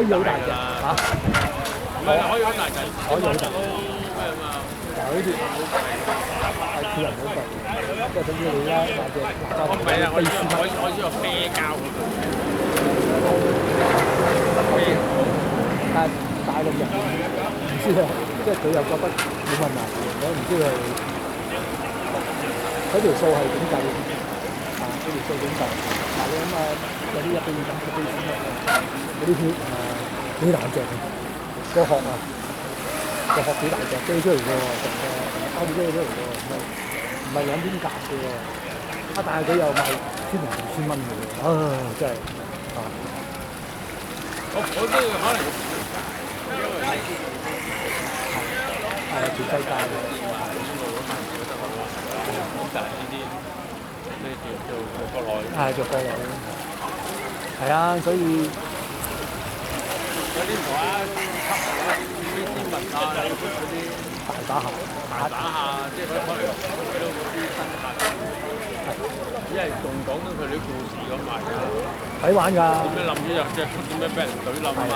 可以好大隻嚇，唔係可以好大隻，可以好大隻。咩嘛？但係呢啲係叫人好貴，即係等於你咧買隻辣椒我唔係啊，我知道啤膠嗰度，但係大陸人唔知啊，即係佢又覺得冇問題，我唔知佢嗰條數係點計啊？嗰條數點計？嗱，你諗下有啲1比2咁嘅飛先啦，嗰啲血啊幾大隻嘅，個殼啊個殼幾大隻飛出嚟嘅喎，成個兜飛出嚟嘅喎，唔係兩邊夾嘅喎，啊但係佢又賣1,000-2,000蚊嘅喎，啊真係啊！我都可能係全世界嘅。就係呢啲咩做國內，係做國內，係啊，所以有啲無啦啦啲絲襪啊，嗰啲大把客，打下，即係可能睇到嗰啲新客，因為仲講緊佢啲故事咁賣㗎，抵玩㗎。點樣冧咗又隻點樣俾人懟冧啊？